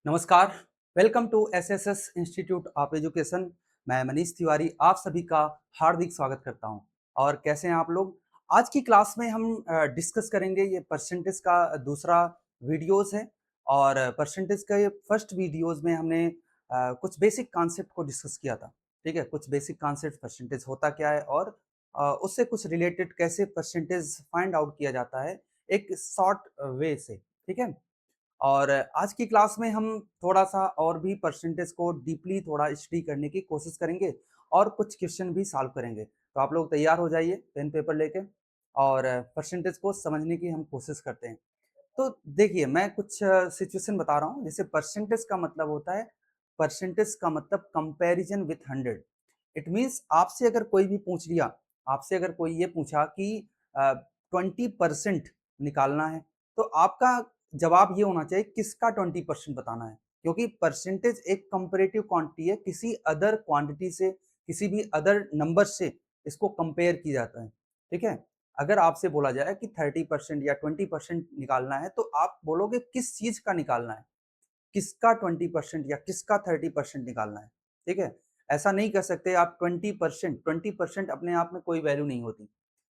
नमस्कार। Welcome to SSS institute of education. मैं मनीष तिवारी आप सभी का हार्दिक स्वागत करता हूं। और कैसे हैं आप लोग? आज की क्लास में हम डिस्कस करेंगे, ये परसेंटेज का दूसरा वीडियोस है। और परसेंटेज का ये फर्स्ट वीडियोस में हमने कुछ बेसिक कॉन्सेप्ट को डिस्कस किया था। ठीक है, कुछ बेसिक कॉन्सेप्ट, परसेंटेज होता क्या है और उससे कुछ रिलेटेड कैसे परसेंटेज फाइंड आउट किया जाता है एक शॉर्ट वे से। ठीक है, और आज की क्लास में हम थोड़ा-सा और भी परसेंटेज को डीपली थोड़ा स्टडी करने की कोशिश करेंगे और कुछ क्वेश्चन भी सॉल्व करेंगे। तो आप लोग तैयार हो जाइए पेन पेपर लेके और परसेंटेज को समझने की हम कोशिश करते हैं। तो देखिए, मैं कुछ सिचुएशन बता रहा हूँ। जैसे परसेंटेज का मतलब होता है, परसेंटेज का मतलब कंपैरिजन विथ 100। इट मीन्स आपसे अगर कोई भी पूछ लिया, आपसे अगर कोई ये पूछा कि 20% निकालना है, तो आपका जवाब ये होना चाहिए किसका 20% बताना है। क्योंकि परसेंटेज एक कंपैरेटिव क्वांटिटी है, किसी अदर क्वांटिटी से, किसी भी अदर नंबर से इसको कंपेयर किया जाता है। ठीक है, अगर आपसे बोला जाए कि 30% या 20% निकालना है, तो आप बोलोगे किस चीज का निकालना है, किसका 20% या किसका 30% निकालना है। ठीक है, ऐसा नहीं कर सकते आप। 20% अपने आप में कोई वैल्यू नहीं होती,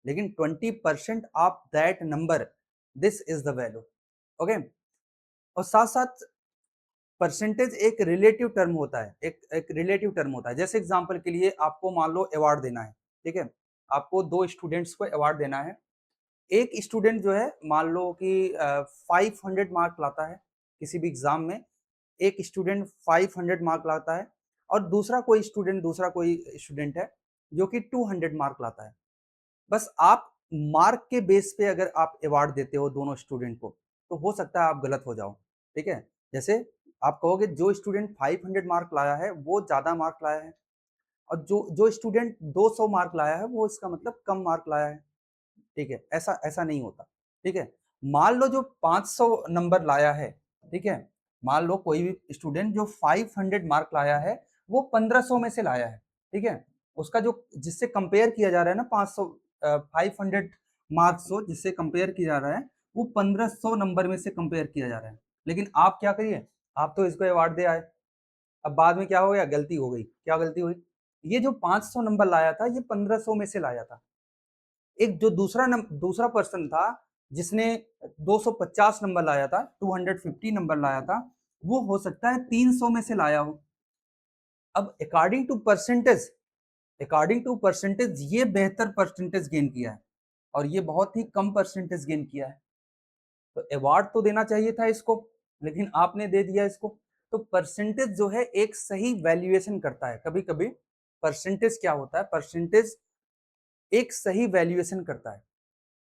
लेकिन 20% of that number, this is the value. Okay, और साथ साथ परसेंटेज एक रिलेटिव टर्म होता है, एक रिलेटिव टर्म होता है। जैसे एग्जांपल के लिए आपको मान लो अवार्ड देना है। ठीक है, आपको दो स्टूडेंट्स को अवार्ड देना है। एक स्टूडेंट जो है, मान लो कि 500 मार्क लाता है किसी भी एग्जाम में। एक स्टूडेंट 500 मार्क लाता है और दूसरा कोई स्टूडेंट है जो कि 200 मार्क लाता है। बस आप मार्क के बेस पे अगर आप अवार्ड देते हो दोनों स्टूडेंट को, तो हो सकता है आप गलत हो जाओ। ठीक है, जैसे आप कहोगे जो स्टूडेंट 500 मार्क लाया है वो ज्यादा मार्क लाया है, और जो जो स्टूडेंट 200 मार्क लाया है वो इसका मतलब कम मार्क लाया है। ठीक है, ऐसा ऐसा नहीं होता। ठीक है, मान लो जो 500 नंबर लाया है, ठीक है, मान लो कोई भी स्टूडेंट जो 500 मार्क लाया है वो 1500 में से लाया है। ठीक है, उसका जो जिससे कंपेयर किया जा रहा है ना, 500 500 मार्क्स को जिससे कंपेयर किया जा रहा है, वो 1500 नंबर में से कंपेयर किया जा रहा है। लेकिन आप क्या करिए, आप तो इसको अवार्ड दे आए। अब बाद में क्या हो गया, गलती हो गई। क्या गलती हुई? ये जो 500 नंबर लाया था ये 1500 में से लाया था। एक जो दूसरा पर्सन था जिसने 250 नंबर लाया था, 250 नंबर लाया था, वो हो सकता है 300 में से लाया हो। अब अकॉर्डिंग टू परसेंटेज ये बेहतर परसेंटेज गेन किया है और ये बहुत ही कम परसेंटेज गेन किया है। तो अवार्ड तो देना चाहिए था इसको, लेकिन आपने दे दिया इसको। तो परसेंटेज जो है एक सही वैल्यूएशन करता है। कभी कभी परसेंटेज क्या होता है, परसेंटेज एक सही वैल्यूएशन करता है।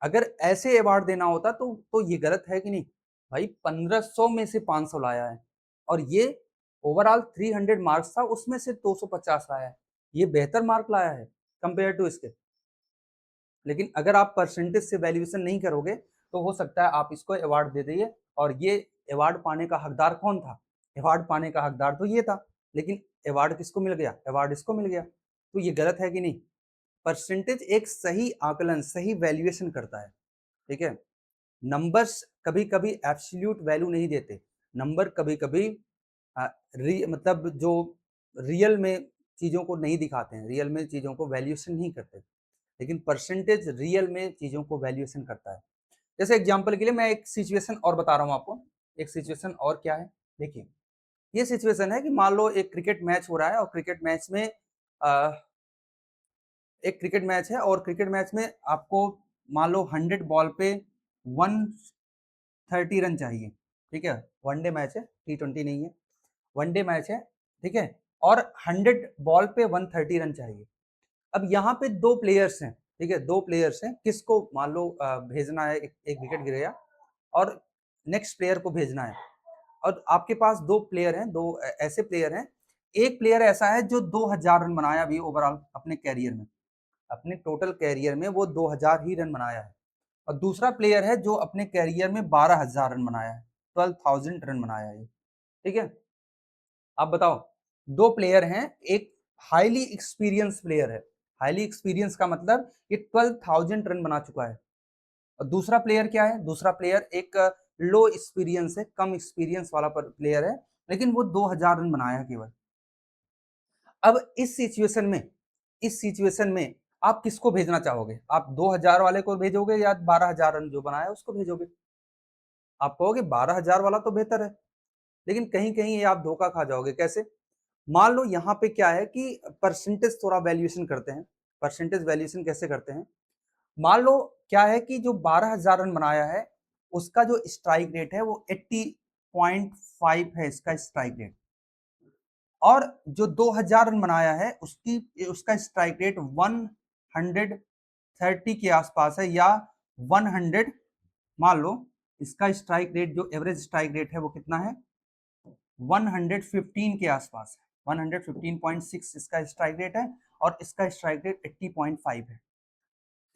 अगर ऐसे अवार्ड देना होता तो ये गलत है कि नहीं भाई? 1500 में से 500 लाया है और ये ओवरऑल 300 मार्क्स था, उसमें से 250 लाया है। ये बेहतर मार्क लाया है कंपेयर टू इसके। लेकिन अगर आप परसेंटेज से वैल्यूएशन नहीं करोगे तो हो सकता है आप इसको अवार्ड दे दीजिए। और ये अवार्ड पाने का हकदार कौन था? अवार्ड पाने का हकदार तो ये था, लेकिन अवार्ड किसको मिल गया? अवार्ड इसको मिल गया। तो ये गलत है कि नहीं? परसेंटेज एक सही आकलन, सही वैल्यूएशन करता है। ठीक है, नंबर्स कभी कभी एब्सोल्यूट वैल्यू नहीं देते। नंबर कभी कभी मतलब जो रियल में चीजों को नहीं दिखाते हैं, रियल में चीजों को वैल्यूएशन नहीं करते। लेकिन परसेंटेज रियल में चीजों को वैल्यूएशन करता है। जैसे एग्जांपल के लिए मैं एक सिचुएशन और बता रहा हूँ आपको। एक सिचुएशन और क्या है, देखिए। ये सिचुएशन है कि मान लो एक क्रिकेट मैच हो रहा है और क्रिकेट मैच में एक क्रिकेट मैच है और क्रिकेट मैच में आपको मान लो 100 बॉल पे 130 रन चाहिए। ठीक है, वनडे मैच है, T20 नहीं है, वनडे मैच है। ठीक है, और 100 बॉल पे 130 रन चाहिए। अब यहाँ पे दो प्लेयर्स हैं। ठीक है, दो प्लेयर्स हैं, किसको मान लो भेजना है, एक विकेट गिर गया और नेक्स्ट प्लेयर को भेजना है। और आपके पास दो प्लेयर हैं, दो ऐसे प्लेयर हैं। एक प्लेयर ऐसा है जो 2000 रन बनाया अभी ओवरऑल अपने कैरियर में, अपने टोटल कैरियर में वो 2000 ही रन बनाया है। और दूसरा प्लेयर है जो अपने कैरियर में 12,000 रन बनाया है, 12,000 रन बनाया है। ठीक है, आप बताओ, दो प्लेयर हैं। एक हाईली एक्सपीरियंस प्लेयर है, हाईली एक्सपीरियंस का मतलब ये 12,000 रन बना चुका है। और दूसरा प्लेयर क्या है? दूसरा प्लेयर एक लो एक्सपीरियंस है, कम एक्सपीरियंस वाला प्लेयर है, लेकिन वो 2000 रन बनाया केवल। अब इस सिचुएशन में आप किसको भेजना चाहोगे? आप 2000 वाले को भेजोगे या 12,000 रन जो बनाया उसको भेजोगे? आप कहोगे 12,000 वाला तो बेहतर है, लेकिन कहीं कहीं ये आप धोखा खा जाओगे। कैसे? मान लो यहाँ पे क्या है कि परसेंटेज थोड़ा वैल्यूएशन करते हैं। परसेंटेज वैल्यूएशन कैसे करते हैं? मान लो क्या है कि जो 12,000 रन बनाया है उसका जो स्ट्राइक रेट है वो 80.5 है, इसका स्ट्राइक रेट। और जो 2000 रन बनाया है उसका स्ट्राइक रेट 130 के आसपास है, या 100। मान लो इसका स्ट्राइक रेट, जो एवरेज स्ट्राइक रेट है वो कितना है? 115 के आसपास है। 115.6 इसका स्ट्राइक रेट है और इसका स्ट्राइक रेट 80.5 है।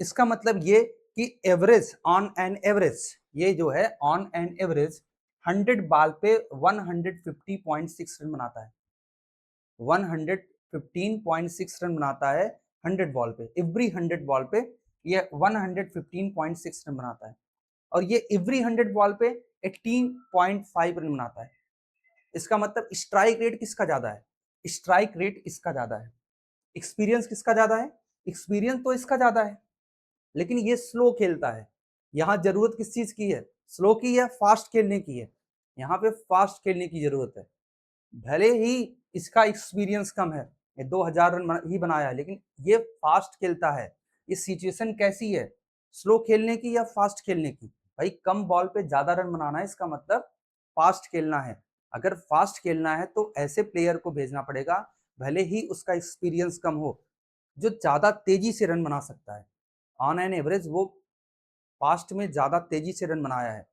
इसका मतलब ये कि एवरेज, ऑन एन एवरेज, ये जो है ऑन एन एवरेज 100 बॉल पे 150.6 रन बनाता है। 115.6 रन बनाता है 100 बॉल पे। एवरी 100 बॉल पे ये 115.6 रन बनाता है, और ये एवरी 100 बॉल पे 18.5 रन बनाता है। इसका मतलब स्ट्राइक रेट किसका ज्यादा है? स्ट्राइक रेट इसका ज्यादा है। एक्सपीरियंस किसका ज्यादा है? एक्सपीरियंस तो इसका ज्यादा है, लेकिन ये स्लो खेलता है। यहाँ जरूरत किस चीज की है? स्लो की है, फास्ट खेलने की है। यहाँ पे फास्ट खेलने की जरूरत है। भले ही इसका एक्सपीरियंस कम है, ये 2000 रन ही बनाया है, लेकिन ये फास्ट खेलता है। ये सिचुएशन कैसी है? स्लो खेलने की या फास्ट खेलने की? भाई कम बॉल पे ज्यादा रन बनाना है, इसका मतलब फास्ट खेलना है। अगर फास्ट खेलना है तो ऐसे प्लेयर को भेजना पड़ेगा, भले ही उसका एक्सपीरियंस कम हो, जो ज्यादा तेजी से रन बना सकता है। ऑन एन एवरेज वो फास्ट में ज्यादा तेजी से रन बनाया है,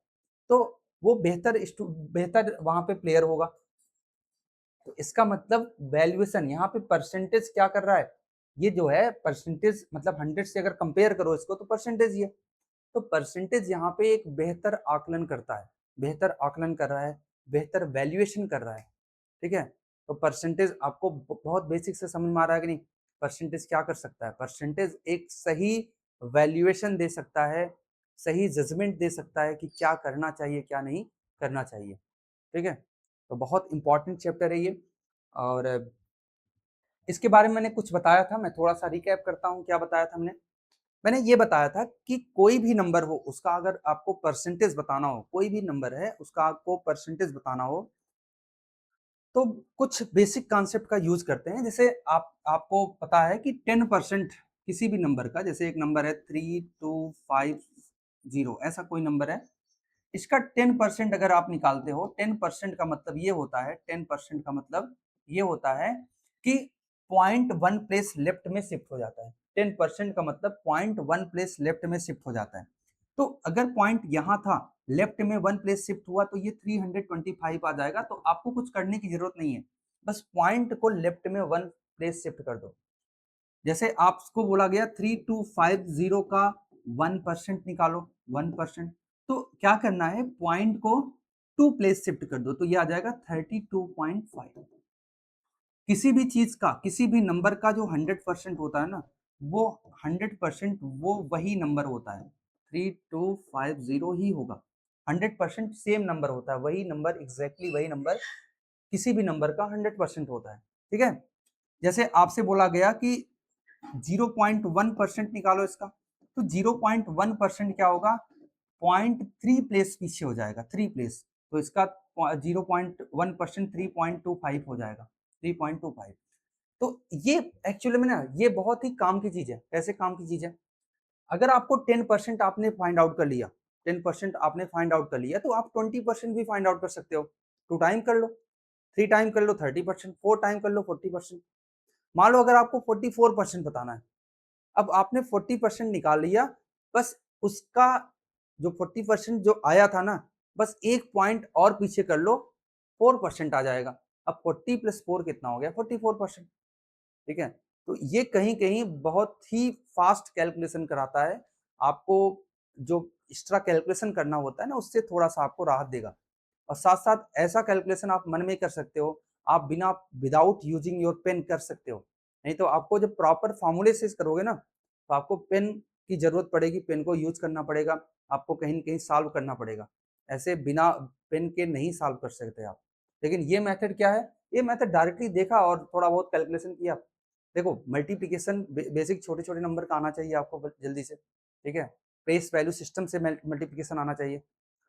तो वो बेहतर वहां पे प्लेयर होगा। तो इसका मतलब वैल्यूएशन, यहाँ पे परसेंटेज क्या कर रहा है? ये जो है परसेंटेज, मतलब 100 से अगर कंपेयर करो इसको तो परसेंटेज ये, तो परसेंटेज यहाँ पे एक बेहतर आकलन करता है, बेहतर आकलन कर रहा है, बेहतर वैल्यूएशन कर रहा है। ठीक है? तो परसेंटेज आपको बहुत बेसिक से समझ में आ रहा है कि नहीं? परसेंटेज क्या कर सकता है? परसेंटेज एक सही वैल्यूएशन दे सकता है, सही जजमेंट दे सकता है कि क्या करना चाहिए, क्या नहीं करना चाहिए। ठीक है? तो बहुत इंपॉर्टेंट चैप्टर है ये। और इसके बारे में मैंने कुछ बताया था, मैं थोड़ा सा रिकैप करता हूँ। क्या बताया था हमने? मैंने ये बताया था कि कोई भी नंबर हो उसका अगर आपको परसेंटेज बताना हो, कोई भी नंबर है उसका आपको परसेंटेज बताना हो, तो कुछ बेसिक कॉन्सेप्ट का यूज करते हैं। जैसे आपको पता है कि 10% किसी भी नंबर का, जैसे एक नंबर है 3250, ऐसा कोई नंबर है, इसका 10% अगर आप निकालते हो, 10% का मतलब ये होता है, 10% का मतलब ये होता है कि 0.1 प्लेस लेफ्ट में शिफ्ट हो जाता है। 10% का मतलब 0.1 प्लेस लेफ्ट में शिफ्ट हो जाता है। तो अगर पॉइंट यहाँ था, लेफ्ट में 1 प्लेस शिफ्ट हुआ, तो ये 325 आ जाएगा। तो आपको कुछ करने की जरूरत नहीं है, बस पॉइंट को लेफ्ट में 1 प्लेस शिफ्ट कर दो। जैसे आपको बोला गया 3250 का 1% निकालो, 1%, तो क्या करना है? पॉइंट को 2 प्लेस शिफ्ट कर दो, तो ये आ जाएगा 32.5। किसी भी चीज का, किसी भी नंबर का जो 100% होता है ना, वो 100% वो वही नंबर होता है, 3250 ही होगा। 100% सेम नंबर होता है, वही नंबर, एग्जैक्टली वही नंबर किसी भी नंबर का 100% होता है। ठीक है? जैसे आपसे बोला गया कि 0.1% निकालो इसका, तो 0.1% क्या होगा? 0.3 प्लेस पीछे हो जाएगा, 3 प्लेस। तो इसका 0.1% 3.25 हो जाएगा, 3.25। तो ये एक्चुअली में ना, ये बहुत ही काम की चीज है। कैसे काम की चीज है? अगर आपको 10% आपने फाइंड आउट कर लिया, 10% आपने फाइंड आउट कर लिया, तो आप 20% भी फाइंड आउट कर सकते हो। 2 टाइम कर लो, 3 टाइम कर लो 30%, 4 टाइम कर लो 40%। मान लो अगर आपको 44% बताना है, अब आपने 40% निकाल लिया, बस उसका जो 40% जो आया था ना, बस एक पॉइंट और पीछे कर लो, 4% आ जाएगा। अब 40 प्लस 4 कितना हो गया? 44%। ठीक है? तो ये कहीं कहीं बहुत ही फास्ट कैलकुलेशन कराता है आपको। जो एक्स्ट्रा कैलकुलेशन करना होता है ना, उससे थोड़ा सा आपको राहत देगा। और साथ साथ ऐसा कैलकुलेशन आप मन में कर सकते हो, आप बिना विदाउट यूजिंग योर पेन कर सकते हो। नहीं तो आपको जब प्रॉपर फॉर्मूले से करोगे ना, तो आपको पेन की जरूरत पड़ेगी, पेन को यूज करना पड़ेगा, आपको कहीं न कहीं सॉल्व करना पड़ेगा। ऐसे बिना पेन के नहीं सॉल्व कर सकते आप। लेकिन ये मेथड क्या है, ये मेथड डायरेक्टली देखा और थोड़ा बहुत कैलकुलेशन किया। देखो मल्टीप्लिकेशन बेसिक छोटे छोटे नंबर का आना चाहिए आपको जल्दी से, ठीक है, प्लेस वैल्यू सिस्टम से मल्टीप्लिकेशन आना चाहिए,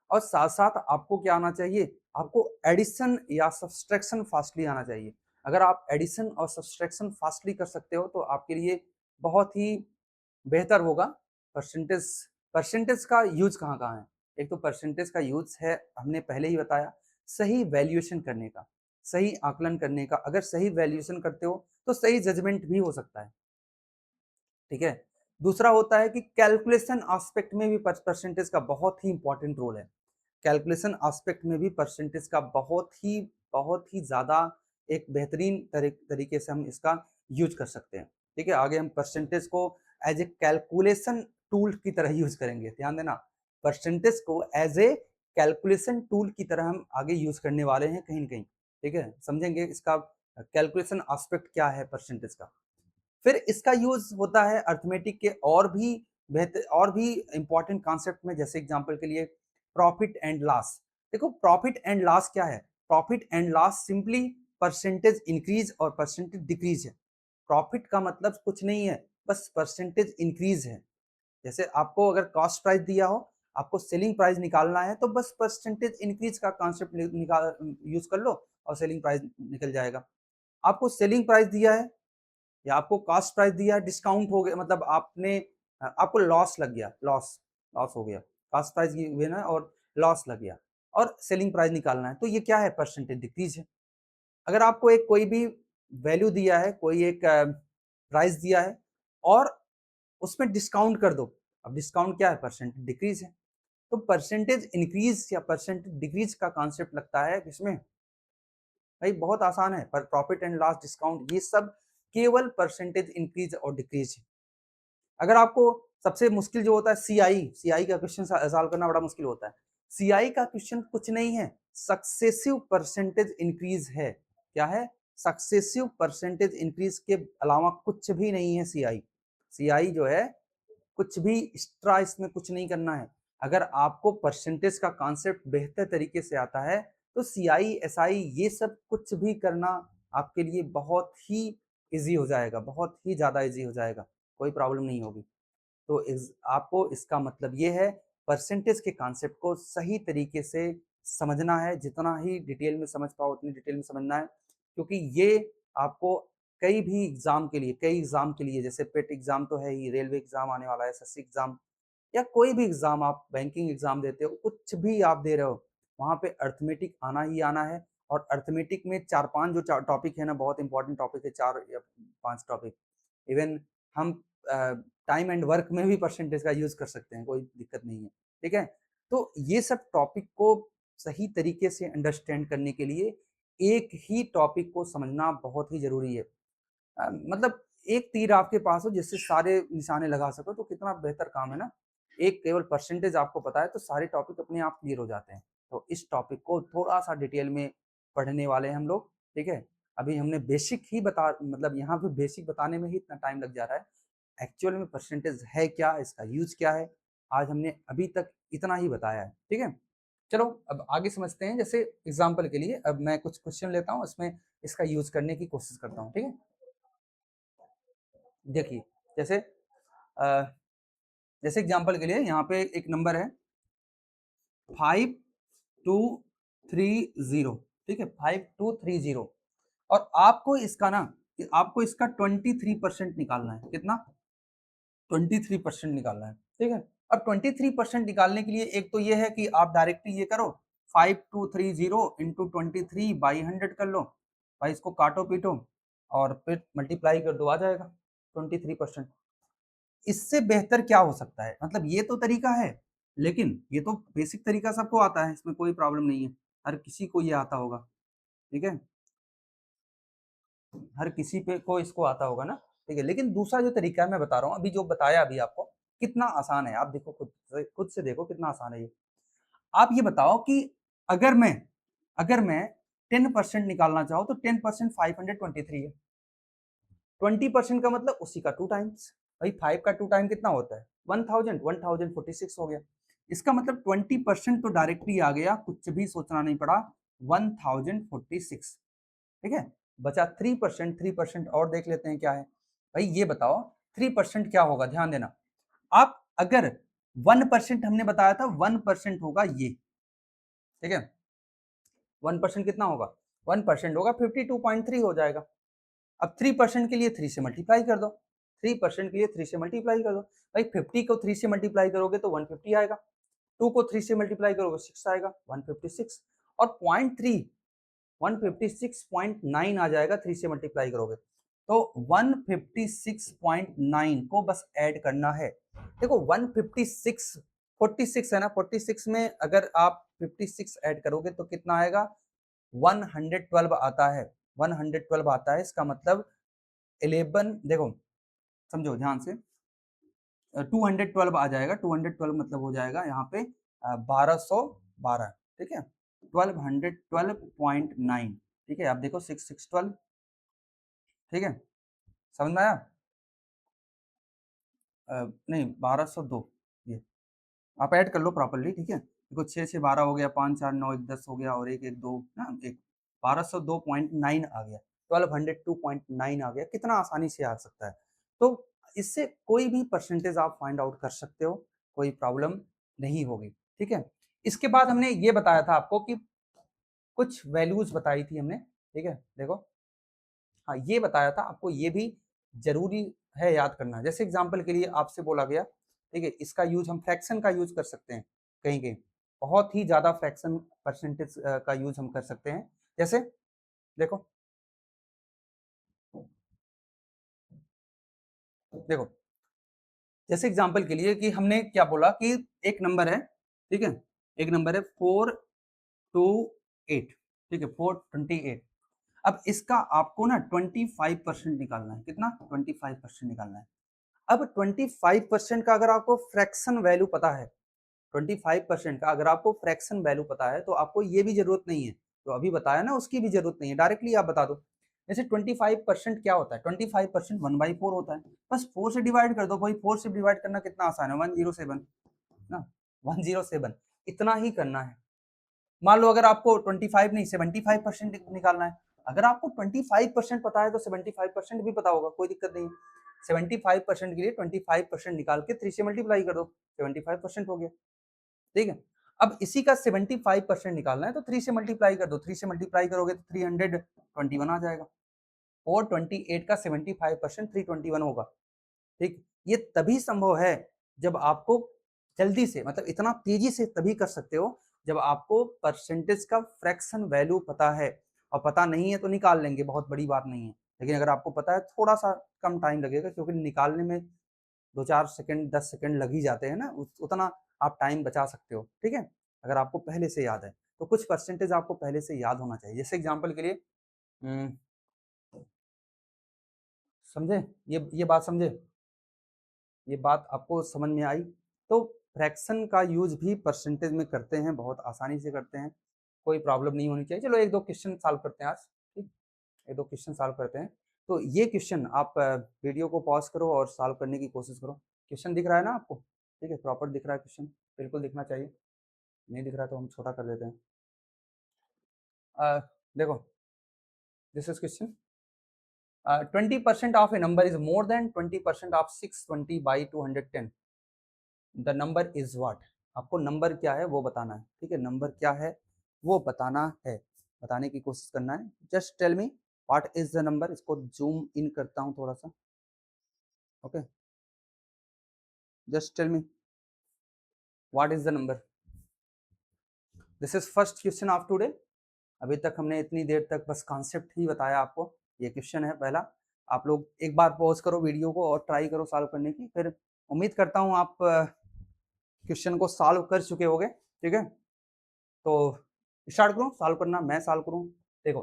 और साथ साथ आपको क्या आना चाहिए, आपको एडिशन या सब्सट्रैक्शन फास्टली आना चाहिए। अगर आप एडिशन और सब्सट्रैक्शन फास्टली कर सकते हो तो आपके लिए बहुत ही बेहतर होगा। परसेंटेज परसेंटेज का यूज कहाँ कहाँ है, एक तो परसेंटेज का यूज है हमने पहले ही बताया, सही वैल्यूएशन करने का, सही आकलन करने का। अगर सही वैल्यूएशन करते हो तो सही जजमेंट भी हो सकता है, ठीक है। दूसरा होता है कि कैलकुलेशन एस्पेक्ट में भी परसेंटेज का बहुत ही इंपॉर्टेंट रोल है। कैलकुलेशन एस्पेक्ट में भी परसेंटेज का बहुत ही ज़्यादा एक बेहतरीन तरीके से हम इसका यूज कर सकते हैं, ठीक है। आगे हम परसेंटेज को एज ए कैलकुलेशन टूल की तरह यूज करेंगे, ध्यान देना, परसेंटेज को एज ए कैलकुलेशन टूल की तरह हम आगे यूज करने वाले हैं कहीं ना कहीं, ठीक है। समझेंगे इसका कैलकुलेशन एस्पेक्ट क्या है परसेंटेज का। फिर इसका यूज होता है अर्थमेटिक के और भी बेहतर और भी इंपॉर्टेंट कॉन्सेप्ट में, जैसे एग्जांपल के लिए प्रॉफिट एंड लॉस। देखो प्रॉफिट एंड लॉस क्या है, profit and loss simply percentage increase और परसेंटेज डिक्रीज है। प्रॉफिट का मतलब कुछ नहीं है, बस परसेंटेज इंक्रीज है। जैसे आपको अगर कॉस्ट प्राइस दिया हो, आपको सेलिंग प्राइस निकालना है, तो बस परसेंटेज इंक्रीज का कॉन्सेप्ट निकाल यूज कर लो और सेलिंग प्राइस निकल जाएगा। आपको सेलिंग प्राइस दिया है या आपको कॉस्ट प्राइस दिया है, डिस्काउंट हो गया, मतलब आपने आपको लॉस लग गया, लॉस लॉस हो गया, कॉस्ट प्राइस हुए ना और लॉस लग गया, और सेलिंग प्राइस निकालना है, तो ये क्या है, परसेंटेज डिक्रीज है। अगर आपको एक कोई भी वैल्यू दिया है, कोई एक प्राइस दिया है और उसमें डिस्काउंट कर दो, अब डिस्काउंट क्या है, परसेंटेज डिक्रीज है। तो परसेंटेज इंक्रीज या परसेंटेज डिक्रीज का कॉन्सेप्ट लगता है किसमें, भाई बहुत आसान है, पर प्रॉफिट एंड लॉस, डिस्काउंट, ये सब केवल परसेंटेज इंक्रीज और डिक्रीज है। अगर आपको सबसे मुश्किल जो होता है सीआई का क्वेश्चन सॉल्व करना बड़ा मुश्किल होता है। सीआई का क्वेश्चन कुछ नहीं है, सक्सेसिव परसेंटेज इंक्रीज है। क्या है, सक्सेसिव परसेंटेज इंक्रीज के अलावा कुछ भी नहीं है सीआई। सीआई जो है कुछ भी एक्स्ट्रा इसमें कुछ नहीं करना है। अगर आपको परसेंटेज का कॉन्सेप्ट बेहतर तरीके से आता है तो सीआई एसआई ये सब कुछ भी करना आपके लिए बहुत ही इजी हो जाएगा, बहुत ही ज़्यादा इजी हो जाएगा, कोई प्रॉब्लम नहीं होगी। तो आपको इसका मतलब ये है, परसेंटेज के कॉन्सेप्ट को सही तरीके से समझना है, जितना ही डिटेल में समझ पाओ उतनी डिटेल में समझना है, क्योंकि ये आपको कई एग्जाम के लिए, जैसे पेट एग्जाम तो है ही, रेलवे एग्जाम आने वाला है, एसएससी एग्जाम, या कोई भी एग्जाम, आप बैंकिंग एग्जाम देते हो, कुछ भी आप दे रहे हो, वहाँ पे अर्थमेटिक आना ही आना है। और अर्थमेटिक में चार पांच जो टॉपिक है ना, बहुत इंपॉर्टेंट टॉपिक है, 4 या 5 टॉपिक। इवन हम टाइम एंड वर्क में भी परसेंटेज का यूज कर सकते हैं, कोई दिक्कत नहीं है, ठीक है। तो ये सब टॉपिक को सही तरीके से अंडरस्टैंड करने के लिए एक ही टॉपिक को समझना बहुत ही जरूरी है। मतलब एक तीर आपके पास हो जिससे सारे निशाने लगा सको, तो कितना बेहतर काम है ना। एक केवल परसेंटेज आपको पता है तो सारे टॉपिक अपने आप क्लियर हो जाते हैं। तो इस टॉपिक को थोड़ा सा डिटेल में पढ़ने वाले हैं हम लोग, ठीक है। अभी हमने बेसिक ही बता, मतलब यहाँ पे बेसिक बताने में ही इतना टाइम लग जा रहा है। एक्चुअल में परसेंटेज है क्या, इसका यूज क्या है, आज हमने अभी तक इतना ही बताया है, ठीक है। चलो अब आगे समझते हैं। जैसे एग्जाम्पल के लिए अब मैं कुछ क्वेश्चन लेता हूँ, इसमें इसका यूज करने की कोशिश करता हूँ, ठीक है। देखिए, जैसे अ, जैसे एग्जांपल के लिए यहाँ पे एक नंबर है 5230, ठीक है, 5230, और आपको इसका ना, आपको इसका 23% निकालना है। कितना, 23% निकालना है, ठीक है। अब 23% निकालने के लिए एक तो ये है कि आप डायरेक्टली ये करो, 5230 इंटू 23/100 कर लो भाई, इसको काटो पीटो और फिर मल्टीप्लाई कर दो, आ जाएगा 23%। इससे बेहतर क्या हो सकता है, मतलब ये तो तरीका है, लेकिन ये तो बेसिक तरीका सबको आता है, इसमें कोई प्रॉब्लम नहीं है, हर किसी को ये आता होगा, ठीक है, हर किसी पे को इसको आता होगा ना, ठीक है। लेकिन दूसरा जो तरीका है मैं बता रहा हूँ, अभी जो बताया अभी आपको, कितना आसान है, आप देखो खुद से देखो कितना आसान है ये। आप ये बताओ कि अगर मैं अगर मैं 10% निकालना चाहूँ तो 10% 523 है, 20% का मतलब उसी का 2 टाइम्स, भाई 5 का 2 टाइम कितना होता है, 1000 1046 हो गया। इसका मतलब 20% तो डायरेक्टली आ गया, कुछ भी सोचना नहीं पड़ा, 1046, ठीक है। बचा 3%, 3% और देख लेते हैं क्या है। भाई ये बताओ 3% क्या होगा, ध्यान देना। आप अगर 1% हमने बताया था, 1% होगा ये, ठीक है। 1% कितना होगा, 1% होगा 52.3 हो जाएगा। अब 3% के लिए 3 से मल्टीप्लाई कर दो, 3% के लिए 3 से मल्टीप्लाई कर दो। भाई 50 को 3 से मल्टीप्लाई करोगे तो 150 आएगा, 2 को 3 से मल्टीप्लाई करोगे 6 आएगा, 156, और 0.3 156.9 आ जाएगा 3 से मल्टीप्लाई करोगे तो 156.9 को बस ऐड करना है। देखो 156 46 है ना, 46 में अगर आप 56 ऐड करोगे तो कितना आएगा, 112 आता है, 112 आता है। इसका मतलब 11, देखो समझो ध्यान से, 212 आ जाएगा, 212 मतलब हो जाएगा यहाँ पे 1212, ठीक है, 1212.9, ठीक है। आप देखो 6 6 12, ठीक है, समझ में आया। नहीं 1202, ये आप ऐड कर लो प्रॉपरली, ठीक है। देखो 6 6 12 हो गया, 5 4 9 1 10 हो गया, और 1 1 2 ना, एक 1202.9 आ गया, 1202.9 आ गया। कितना आसानी से आ सकता है। तो इससे कोई भी परसेंटेज आप फाइंड आउट कर सकते हो, कोई प्रॉब्लम नहीं होगी, ठीक है। इसके बाद हमने ये बताया था आपको कि कुछ वैल्यूज बताई थी हमने, ठीक है। देखो हाँ, ये बताया था आपको, ये भी जरूरी है याद करना। जैसे एग्जांपल के लिए आपसे बोला गया, ठीक है, इसका यूज हम फ्रैक्शन का यूज कर सकते हैं कहीं कहीं, बहुत ही ज्यादा फ्रैक्शन परसेंटेज का यूज हम कर सकते हैं। जैसे देखो देखो जैसे एग्जांपल के लिए कि हमने क्या बोला कि एक नंबर है, ठीक है, एक नंबर है 428, ठीक है, 428। अब इसका आपको ना 25% निकालना है। कितना, 25% निकालना है। अब 25% का अगर आपको फ्रैक्शन वैल्यू पता है, 25% का अगर आपको फ्रैक्शन वैल्यू पता है तो आपको ये भी जरूरत नहीं है, तो अभी बताया ना, उसकी भी जरूरत नहीं है, डायरेक्टली आप बता दो। जैसे 25% क्या होता है, 25% 1/4 होता है। बस 4 से डिवाइड कर दो भाई, 4 से डिवाइड करना कितना आसान है, 107 ना, 107, इतना ही करना है। मान लो अगर आपको 25 नहीं 75% निकालना है, अगर आपको 25% पता है तो 75% भी पता होगा, कोई दिक्कत नहीं है। 75% के लिए 25% निकाल के 3 से मल्टीप्लाई कर दो, 75% हो गया, ठीक है। अब इसी का 75% निकालना है तो 3 से मल्टीप्लाई कर दो, 3 से मल्टीप्लाई करोगे तो 321 आ जाएगा, और 28 का 75% 321 होगा, ठीक। ये तभी संभव है जब आपको जल्दी से, मतलब इतना तेजी से तभी कर सकते हो जब आपको परसेंटेज का फ्रैक्शन वैल्यू पता है, और पता नहीं है तो निकाल लेंगे, बहुत बड़ी बात नहीं है। लेकिन अगर आपको पता है थोड़ा सा कम टाइम लगेगा, क्योंकि निकालने में 2 4 सेकंड 10 सेकंड लग ही जाते हैं ना, उतना आप टाइम बचा सकते हो, ठीक है, अगर आपको पहले से याद है। तो कुछ परसेंटेज आपको पहले से याद होना चाहिए। जैसे एग्जाम्पल के लिए समझे, ये बात समझे, ये बात आपको समझ में आई। तो फ्रैक्शन का यूज भी परसेंटेज में करते हैं, बहुत आसानी से करते हैं, कोई प्रॉब्लम नहीं होनी चाहिए। चलो एक दो क्वेश्चन सॉल्व करते हैं आज, ठीक, एक दो क्वेश्चन सॉल्व करते हैं। तो ये क्वेश्चन आप वीडियो को पॉज करो और सॉल्व करने की कोशिश करो। क्वेश्चन दिख रहा है ना आपको, ठीक है, प्रॉपर दिख रहा है क्वेश्चन, बिल्कुल दिखना चाहिए, नहीं दिख रहा तो हम छोटा कर देते हैं। देखो this is question, 20% of A number is more than 20% of 620/210, the number is what. आपको नंबर क्या है वो बताना है, ठीक है, नंबर क्या है वो बताना है, बताने की कोशिश करना है। Just tell me what is the number. इसको जूम इन करता हूँ थोड़ा सा, okay, just tell me what is the number. This is first question of today. अभी तक हमने इतनी देर तक बस कॉन्सेप्ट ही बताया आपको, ये क्वेश्चन है पहला। आप लोग एक बार पॉज करो वीडियो को और ट्राई करो सॉल्व करने की, फिर उम्मीद करता हूँ आप क्वेश्चन को सॉल्व कर चुके होगे, ठीक है। तो स्टार्ट करूँ सॉल्व करना, मैं सॉल्व करूँ। देखो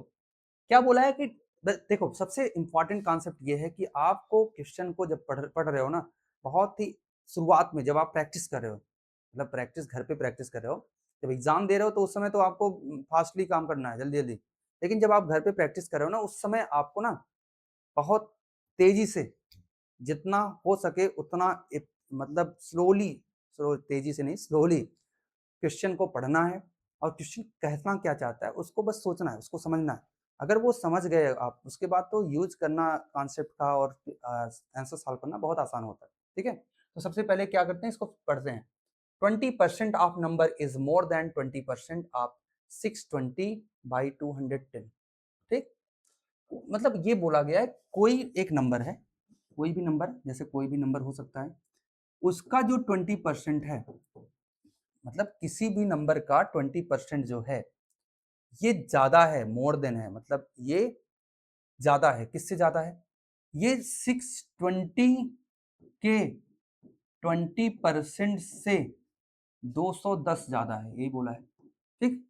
क्या बोला है कि देखो सबसे इंपॉर्टेंट कॉन्सेप्ट ये है कि आपको क्वेश्चन को जब पढ़ रहे हो ना, बहुत ही शुरुआत में जब आप प्रैक्टिस कर रहे हो, मतलब प्रैक्टिस घर पे प्रैक्टिस कर रहे हो, जब एग्जाम दे रहे हो तो उस समय तो आपको फास्टली काम करना है, जल्दी जल्दी। लेकिन जब आप घर पे प्रैक्टिस कर रहे हो ना, उस समय आपको ना बहुत तेजी से, जितना हो सके उतना मतलब स्लोली, तेजी से नहीं, स्लोली क्वेश्चन को पढ़ना है, और क्वेश्चन कहना क्या चाहता है उसको बस सोचना है, उसको समझना है। अगर वो समझ गए आप, उसके बाद तो यूज करना कॉन्सेप्ट का और आंसर सॉल्व करना बहुत आसान होता है। ठीक है, तो सबसे पहले क्या करते हैं, इसको पढ़ते हैं। 20% of number is more than 20% of 620 by 210। ठीक, मतलब ये बोला गया है कोई एक नंबर है, कोई भी नंबर, जैसे कोई भी नंबर हो सकता है, उसका जो 20% है, मतलब किसी भी नंबर का 20% जो है ये ज्यादा है, मोर देन है, मतलब ये ज्यादा है। किससे ज्यादा है? ये 620 के 20% से 210 ज्यादा है, यही बोला है। ठीक,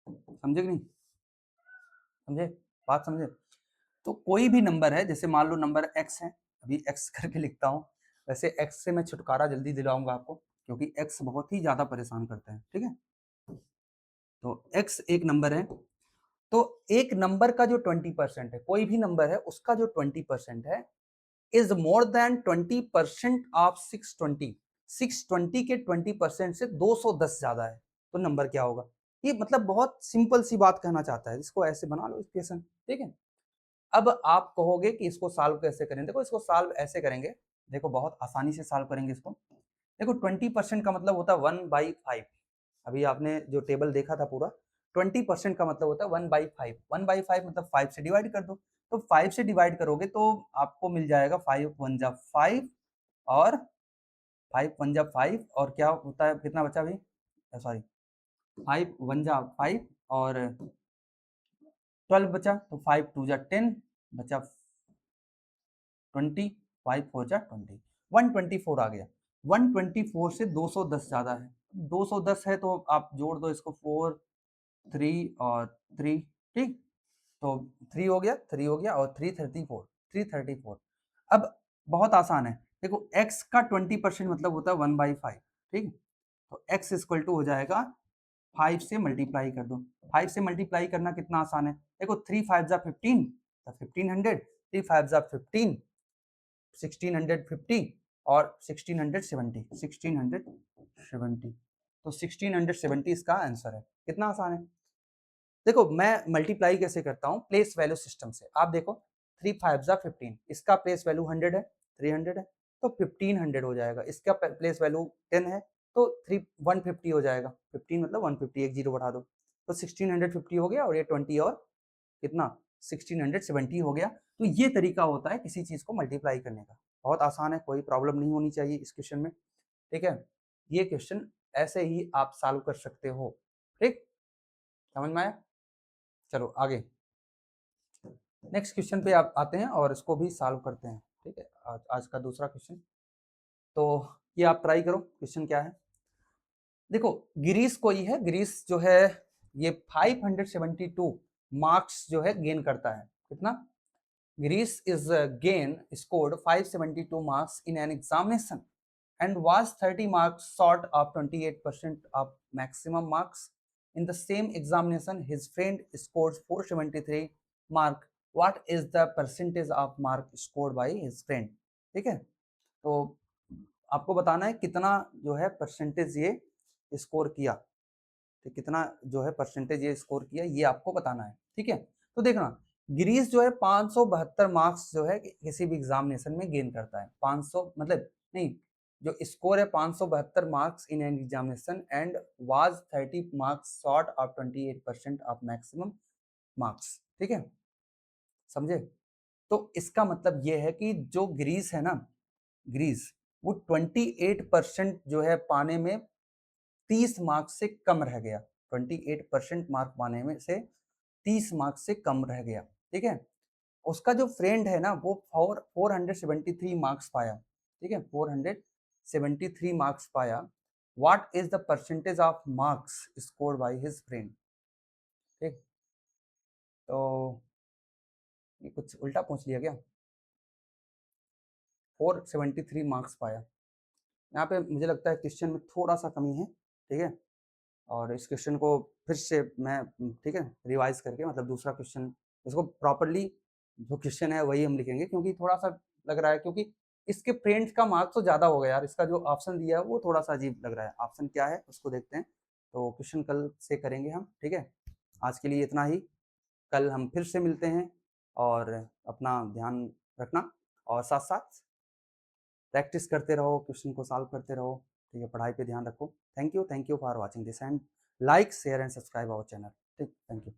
समझे कि नहीं? समझे बात? समझे? तो कोई भी नंबर है, जैसे मान लो नंबर x है, अभी x करके लिखता हूँ। वैसे x से मैं छुटकारा जल्दी दिलाऊंगा आपको, क्योंकि x बहुत ही ज्यादा परेशान करते हैं। ठीक है, तो x एक नंबर है, तो एक नंबर का जो 20% है, कोई भी नंबर है उसका जो 20% है, इज मोर देन 20% ऑफ 620। 620 के 20% से 210 ज्यादा है, तो नंबर क्या होगा? ये मतलब बहुत सिंपल सी बात कहना चाहता है, इसको ऐसे बना लो इक्वेशन। ठीक है, अब आप कहोगे कि इसको सॉल्व कैसे करें। देखो, इसको सॉल्व ऐसे करेंगे, देखो बहुत आसानी से सॉल्व करेंगे इसको। देखो 20% का मतलब होता है 1/5। अभी आपने जो टेबल देखा था पूरा, 20% का मतलब होता है 1/5। 1/5 मतलब 5 से डिवाइड कर दो, तो 5 से डिवाइड करोगे तो आपको मिल जाएगा 5 1 जा 5, और 5 1 जा 5, और क्या होता है, कितना बचा भाई? सॉरी, 5 1 जा 5 और 12 बचा, तो 5 2 जा 10 बचा 20, 5 4 जा 20, 124 आ गया। 124 से 210 ज्यादा है, 210 है तो आप जोड़ दो इसको, 4 3 और 3। ठीक, तो 3 हो गया, 3 हो गया, और 3 34, 334। अब बहुत आसान है, देखो x का 20% मतलब होता है 1/5। ठीक, तो x इक्वल टू हो जाएगा 5 से मल्टीप्लाई कर दो। 5 से मल्टीप्लाई करना कितना आसान है, देखो 3 5 जा 15, तो 1500, 3 5 जा 15, 1650, और 1670, 1670, तो 1670 इसका आंसर है। कितना आसान है। देखो मैं मल्टीप्लाई कैसे करता हूँ, प्लेस वैल्यू सिस्टम से। आप देखो 3 5 जा 15, इसका प्लेस वैल्यू 100 है, 300 है, तो 1500 हो जाएगा। इसका प्लेस वैल्यू 10 है, तो 150 हो जाएगा। 15 मतलब 150, एक जीरो बढ़ा दो, तो 1650 हो गया, और ये 20 और कितना, 1670 हो गया। तो ये तरीका होता है किसी चीज को मल्टीप्लाई करने का, बहुत आसान है, कोई प्रॉब्लम नहीं होनी चाहिए इस क्वेश्चन में। ठीक है, ये क्वेश्चन ऐसे ही आप सॉल्व कर सकते हो। ठीक, समझ में आया? चलो आगे नेक्स्ट क्वेश्चन पे आप आते हैं और इसको भी सॉल्व करते हैं। ठीक है, आज का दूसरा क्वेश्चन, तो ये आप ट्राई करो। क्वेश्चन क्या है, देखो गिरीश कोई है, गिरीश जो है ये 572 मार्क्स जो है गेन करता है। कितना? Girish is gain scored 572 marks in an examination and was 30 marks short of 28% of maximum marks. In the same examination, his friend scored 473 mark. What is the percentage of mark scored by his friend? ठीक है, तो आपको बताना है कितना जो है percentage ये स्कोर किया। तो कितना जो है परसेंटेज ये स्कोर किया, ये आपको बताना है। ठीक है, तो देखना, गिरीश जो है 572 मार्क्स जो है किसी भी एग्जामिनेशन में गेन करता है। 500 मतलब नहीं, जो स्कोर है 572 marks in an examination and was 30 marks short of 28% of maximum marks. ठीक है, समझे? तो इसका मतलब ये है कि जो गिरीश है ना, गिरीश वो 28% जो है पाने में 30 मार्क्स से कम रह गया। 28% मार्क पाने में से 30 मार्क्स से कम रह गया। ठीक है, उसका जो फ्रेंड है ना वो 473 मार्क्स पाया। ठीक है, 473 मार्क्स पाया। What is the percentage of marks scored by his friend? ठीक, तो ये कुछ उल्टा पूछ लिया क्या? 473 मार्क्स पाया, यहाँ पे मुझे लगता है क्वेश्चन में थोड़ा सा कमी है। ठीक है, और इस क्वेश्चन को फिर से मैं ठीक है रिवाइज करके, मतलब दूसरा क्वेश्चन, इसको प्रॉपरली जो क्वेश्चन है वही हम लिखेंगे, क्योंकि थोड़ा सा लग रहा है, क्योंकि इसके फ्रेंड्स का मार्क्स तो ज़्यादा हो गया यार। इसका जो ऑप्शन दिया है वो थोड़ा सा अजीब लग रहा है। ऑप्शन क्या है उसको देखते हैं। तो क्वेश्चन कल से करेंगे हम, ठीक है। आज के लिए इतना ही, कल हम फिर से मिलते हैं और अपना ध्यान रखना और साथ साथ प्रैक्टिस करते रहो, क्वेश्चन को सॉल्व करते रहो, ठीक है। पढ़ाई पे ध्यान रखो। Thank you for watching this and like share and subscribe our channel, ठीक, थैंक यू।